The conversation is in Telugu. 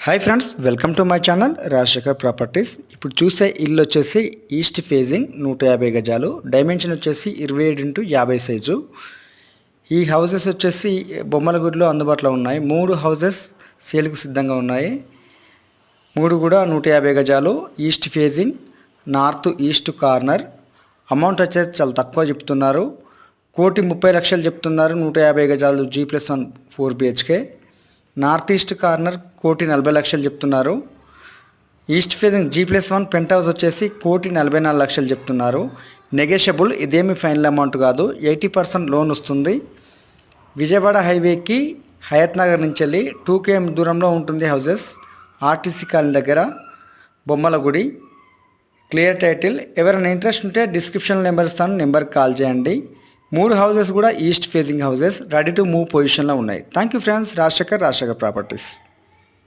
Hi friends, welcome to my channel Rajasekhar properties. ఇప్పుడు చూసే ఇల్లు వచ్చేసి ఈస్ట్ ఫేజింగ్ 150 గజాలు, డైమెన్షన్ వచ్చేసి 27x50 సైజు. ఈ హౌసెస్ వచ్చేసి బొమ్మలగూడలో అందుబాటులో ఉన్నాయి. 3 హౌసెస్ సేల్కు సిద్ధంగా ఉన్నాయి. 3 కూడా 150 గజాలు, east facing, north east corner. Amount వచ్చేసి చాలా తక్కువ చెప్తున్నారు. 1,30,00,000 చెప్తున్నారు. 150 గజాలు G+1 4 BHK. North east corner 1,40,00,000 చెప్తున్నారు. East facing G+1 pent house వచ్చేసి 1,44,00,000 చెప్తున్నారు. నెగోషియబుల్, ఇదేమి ఫైనల్ అమౌంట్ కాదు. 80% లోన్ వస్తుంది. విజయవాడ హైవేకి హయత్ నగర్ నుంచి వెళ్ళి 2 km దూరంలో ఉంటుంది హౌసెస్. ఆర్టీసీ కాలనీ దగ్గర, బొమ్మలగుడి. Clear title. ఎవరైనా ఇంట్రెస్ట్ ఉంటే డిస్క్రిప్షన్ నెంబర్ ఇస్తాను, నెంబర్కి కాల్ చేయండి. 3 హౌసెస్ కూడా east facing houses ready to move పొజిషన్లో ఉన్నాయి. Thank you friends. Rajasekhar properties.